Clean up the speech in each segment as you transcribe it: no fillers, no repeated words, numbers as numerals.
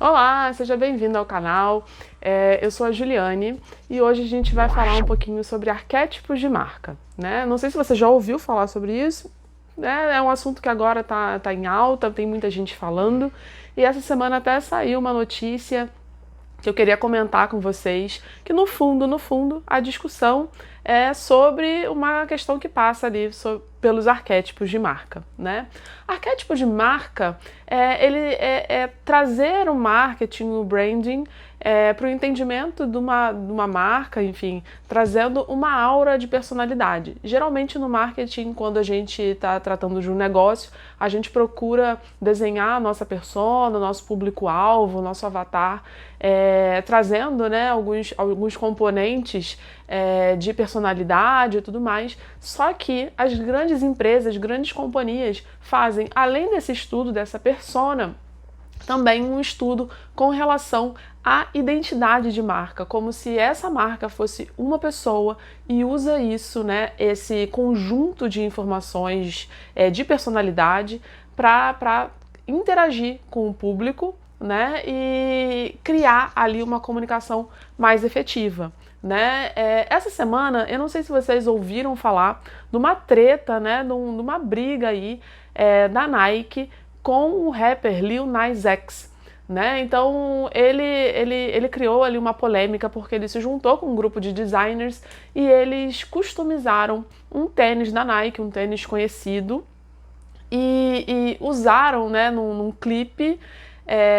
Olá, seja bem-vindo ao canal. Eu sou a Juliane e hoje a gente vai falar um pouquinho sobre arquétipos de marca, né? Não sei se você já ouviu falar sobre isso, né? É um assunto que agora tá em alta, tem muita gente falando e essa semana até saiu uma notícia que eu queria comentar com vocês, que no fundo, a discussão é sobre uma questão que passa ali pelos arquétipos de marca, né? Arquétipo de marca é trazer o marketing, o branding para o entendimento de uma marca, enfim, trazendo uma aura de personalidade. Geralmente no marketing, quando a gente está tratando de um negócio, a gente procura desenhar a nossa persona, o nosso público-alvo, o nosso avatar, trazendo, né, alguns componentes de personalidade e tudo mais. Só que as grandes empresas, grandes companhias fazem, além desse estudo dessa persona, também um estudo com relação à identidade de marca, como se essa marca fosse uma pessoa e usa isso, né, esse conjunto de informações de personalidade para interagir com o público, né, e criar ali uma comunicação mais efetiva. Né? Essa semana, eu não sei se vocês ouviram falar de uma treta, né, de uma briga aí da Nike com o rapper Lil Nas X, né? Então ele criou ali uma polêmica porque ele se juntou com um grupo de designers e eles customizaram um tênis da Nike, um tênis conhecido, e usaram, né, num clipe.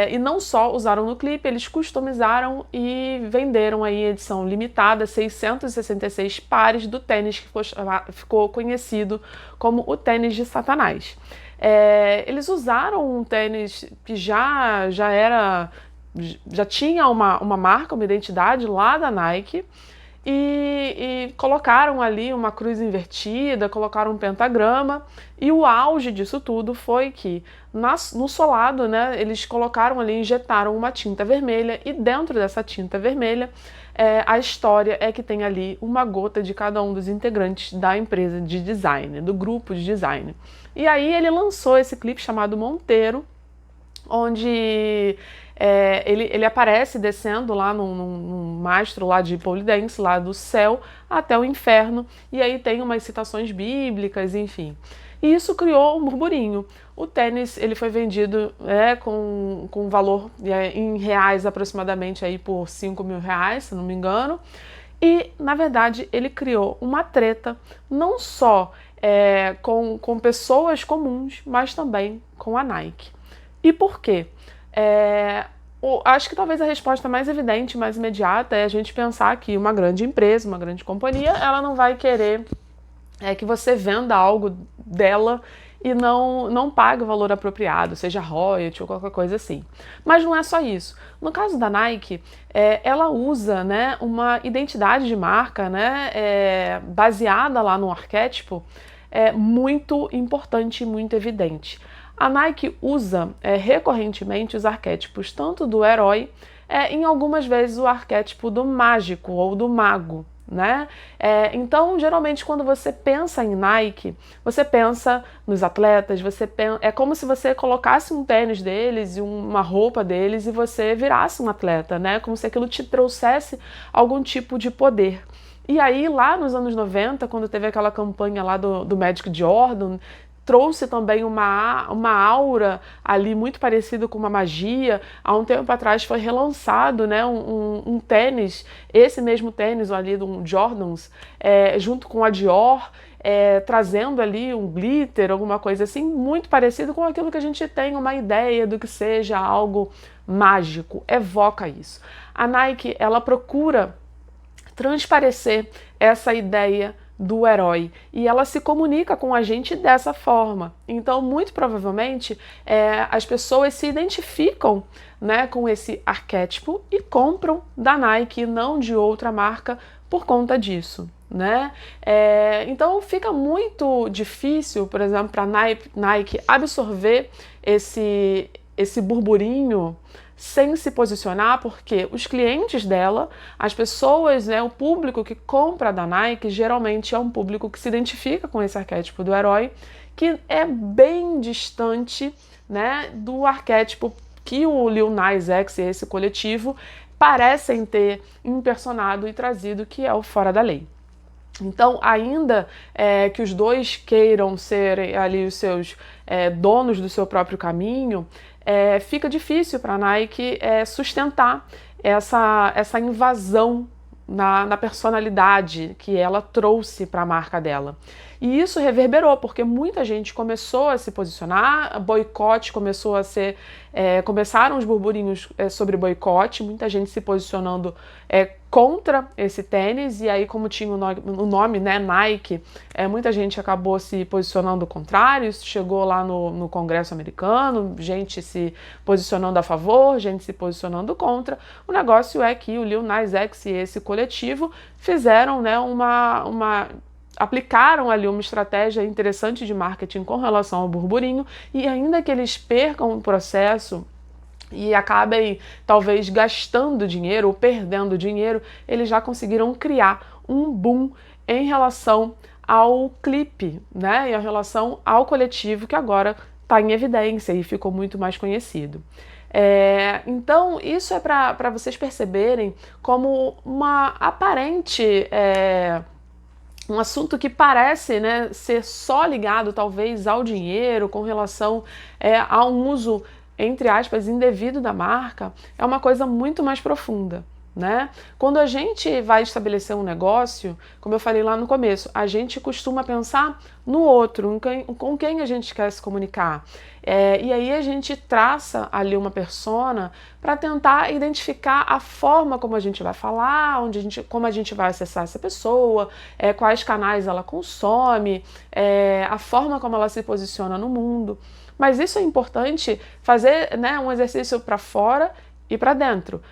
E não só usaram no clipe, eles customizaram e venderam aí edição limitada, 666 pares do tênis que ficou conhecido como o tênis de Satanás. Eles usaram um tênis que já tinha uma marca, uma identidade lá da Nike, e colocaram ali uma cruz invertida, colocaram um pentagrama, e o auge disso tudo foi que no solado, né, eles colocaram ali, injetaram uma tinta vermelha, e dentro dessa tinta vermelha a história é que tem ali uma gota de cada um dos integrantes da empresa de design, do grupo de design. E aí ele lançou esse clipe chamado Monteiro, onde ele aparece descendo lá num mastro lá de pole dance, lá do céu até o inferno, e aí tem umas citações bíblicas, enfim. E isso criou um burburinho. O tênis ele foi vendido com valor em reais aproximadamente aí por R$ 5.000, se não me engano. E, na verdade, ele criou uma treta não só com pessoas comuns, mas também com a Nike. E por quê? Acho que talvez a resposta mais evidente, mais imediata, é a gente pensar que uma grande empresa, uma grande companhia, ela não vai querer que você venda algo dela e não pague o valor apropriado, seja royalty ou qualquer coisa assim. Mas não é só isso. No caso da Nike, ela usa, né, uma identidade de marca, né, baseada lá no arquétipo, muito importante e muito evidente. A Nike usa recorrentemente os arquétipos tanto do herói, em algumas vezes o arquétipo do mágico ou do mago, né? Então, geralmente, quando você pensa em Nike, você pensa nos atletas, é como se você colocasse um tênis deles e uma roupa deles e você virasse um atleta, né? Como se aquilo te trouxesse algum tipo de poder. E aí, lá nos anos 90, quando teve aquela campanha lá do Magic Jordan, trouxe também uma aura ali muito parecida com uma magia. Há um tempo atrás foi relançado, né, um tênis, esse mesmo tênis ali do Jordans, junto com a Dior, trazendo ali um glitter, alguma coisa assim, muito parecido com aquilo que a gente tem uma ideia do que seja algo mágico, evoca isso. A Nike, ela procura transparecer essa ideia do herói e ela se comunica com a gente dessa forma. Então, muito provavelmente, as pessoas se identificam, né, com esse arquétipo e compram da Nike e não de outra marca por conta disso. Né? Então fica muito difícil, por exemplo, para a Nike absorver esse burburinho sem se posicionar, porque os clientes dela, as pessoas, né, o público que compra da Nike, geralmente é um público que se identifica com esse arquétipo do herói, que é bem distante, né, do arquétipo que o Lil Nas X e esse coletivo parecem ter impersonado e trazido, que é o Fora da Lei. Então, ainda que os dois queiram ser ali os seus donos do seu próprio caminho, fica difícil para a Nike sustentar essa invasão na personalidade que ela trouxe para a marca dela. E isso reverberou, porque muita gente começou a se posicionar, boicote começou a ser... começaram os burburinhos sobre boicote, muita gente se posicionando contra esse tênis, e aí como tinha o nome, né, Nike, muita gente acabou se posicionando contrário, isso chegou lá no Congresso americano, gente se posicionando a favor, gente se posicionando contra. O negócio é que o Lil Nas X e esse coletivo fizeram, né, aplicaram ali uma estratégia interessante de marketing com relação ao burburinho, e ainda que eles percam o processo e acabem talvez gastando dinheiro ou perdendo dinheiro, eles já conseguiram criar um boom em relação ao clipe, né, em relação ao coletivo que agora está em evidência e ficou muito mais conhecido. Então isso é para vocês perceberem como uma aparente... um assunto que parece, né, ser só ligado talvez ao dinheiro, com relação a um uso, entre aspas, indevido da marca, é uma coisa muito mais profunda, né? Quando a gente vai estabelecer um negócio, como eu falei lá no começo, a gente costuma pensar no outro, com quem a gente quer se comunicar. E aí a gente traça ali uma persona para tentar identificar a forma como a gente vai falar, como a gente vai acessar essa pessoa, quais canais ela consome, a forma como ela se posiciona no mundo. Mas isso é importante fazer, né, um exercício para fora e para dentro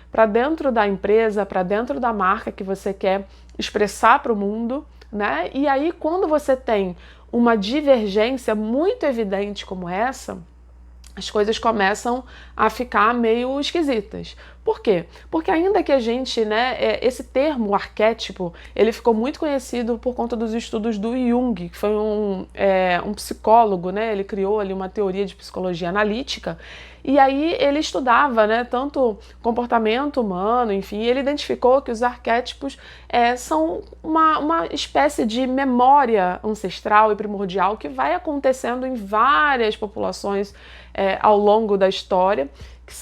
da empresa, para dentro da marca que você quer expressar para o mundo, né? E aí quando você tem uma divergência muito evidente como essa, as coisas começam a ficar meio esquisitas. Por quê? Porque ainda que a gente, né, esse termo arquétipo, ele ficou muito conhecido por conta dos estudos do Jung, que foi um psicólogo, né, ele criou ali uma teoria de psicologia analítica, e aí ele estudava, né, tanto comportamento humano, enfim, ele identificou que os arquétipos são uma espécie de memória ancestral e primordial que vai acontecendo em várias populações ao longo da história, que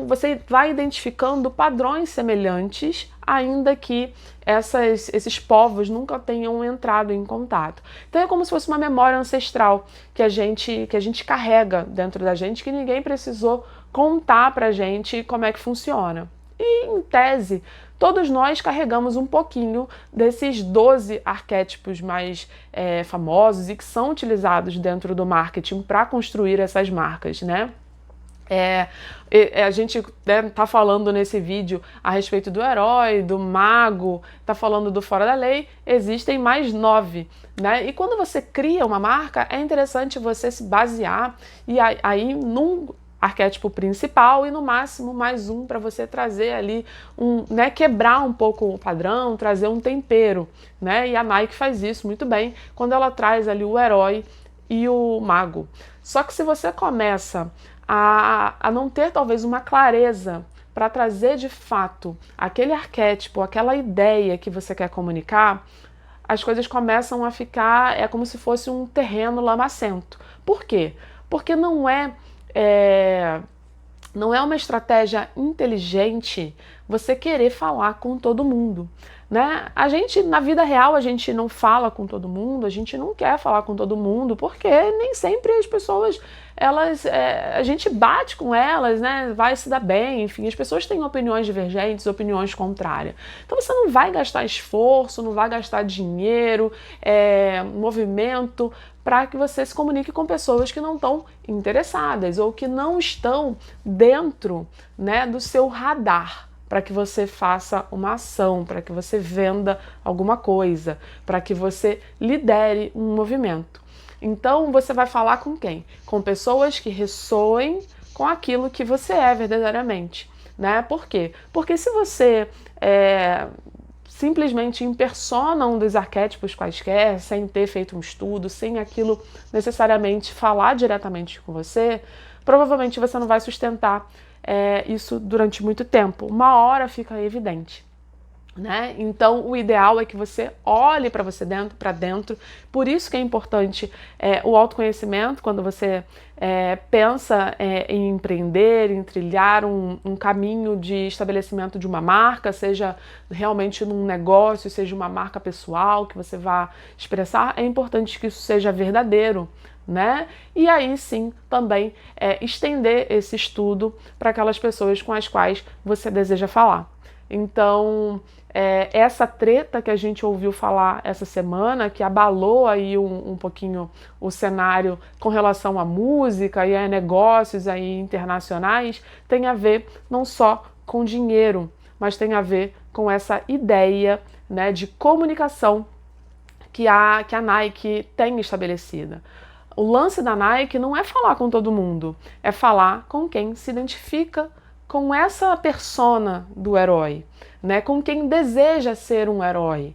você vai identificando padrões semelhantes, ainda que esses povos nunca tenham entrado em contato. Então é como se fosse uma memória ancestral que a gente carrega dentro da gente, que ninguém precisou contar pra gente como é que funciona. E, em tese, todos nós carregamos um pouquinho desses 12 arquétipos mais famosos e que são utilizados dentro do marketing para construir essas marcas, né? A gente tá falando nesse vídeo a respeito do herói, do mago, tá falando do Fora da Lei, existem mais 9, né? E quando você cria uma marca, é interessante você se basear e aí num arquétipo principal e no máximo mais um para você trazer ali né, quebrar um pouco o padrão, trazer um tempero, né? E a Nike faz isso muito bem quando ela traz ali o herói e o mago. Só que se você começa a não ter talvez uma clareza para trazer de fato aquele arquétipo, aquela ideia que você quer comunicar, as coisas começam a ficar, como se fosse um terreno lamacento. Por quê? Porque não é uma estratégia inteligente você querer falar com todo mundo, né? A gente, na vida real, a gente não fala com todo mundo, a gente não quer falar com todo mundo, porque nem sempre as pessoas, a gente bate com elas, né? Vai se dar bem, enfim, as pessoas têm opiniões divergentes, opiniões contrárias. Então você não vai gastar esforço, não vai gastar dinheiro, movimento, para que você se comunique com pessoas que não estão interessadas ou que não estão dentro, né, do seu radar, para que você faça uma ação, para que você venda alguma coisa, para que você lidere um movimento. Então você vai falar com quem? Com pessoas que ressoem com aquilo que você é verdadeiramente, né? Por quê? Porque se você simplesmente impersona um dos arquétipos quaisquer, sem ter feito um estudo, sem aquilo necessariamente falar diretamente com você, provavelmente você não vai sustentar isso durante muito tempo. Uma hora fica evidente. Né? Então, o ideal é que você olhe para você para dentro. Por isso que é importante o autoconhecimento quando você pensa em empreender, em trilhar um caminho de estabelecimento de uma marca, seja realmente num negócio, seja uma marca pessoal que você vá expressar. É importante que isso seja verdadeiro. Né? E aí sim também estender esse estudo para aquelas pessoas com as quais você deseja falar. Então, essa treta que a gente ouviu falar essa semana, que abalou aí um pouquinho o cenário com relação à música e a negócios aí internacionais, tem a ver não só com dinheiro, mas tem a ver com essa ideia, né, de comunicação que a Nike tem estabelecida. O lance da Nike não é falar com todo mundo, é falar com quem se identifica com essa persona do herói, né? Com quem deseja ser um herói.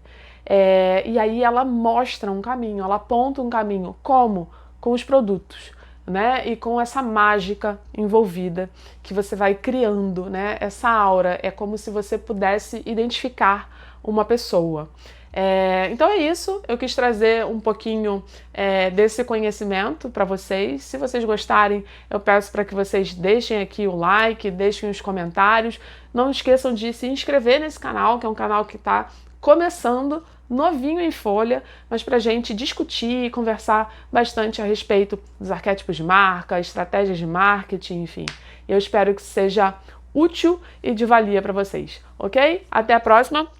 E aí ela mostra um caminho, ela aponta um caminho. Como? Com os produtos, né? E com essa mágica envolvida que você vai criando, né? Essa aura, é como se você pudesse identificar uma pessoa. Então é isso, eu quis trazer um pouquinho desse conhecimento para vocês. Se vocês gostarem, eu peço para que vocês deixem aqui o like, deixem os comentários. Não esqueçam de se inscrever nesse canal, que é um canal que está começando, novinho em folha, mas para a gente discutir e conversar bastante a respeito dos arquétipos de marca, estratégias de marketing, enfim. Eu espero que seja útil e de valia para vocês, ok? Até a próxima!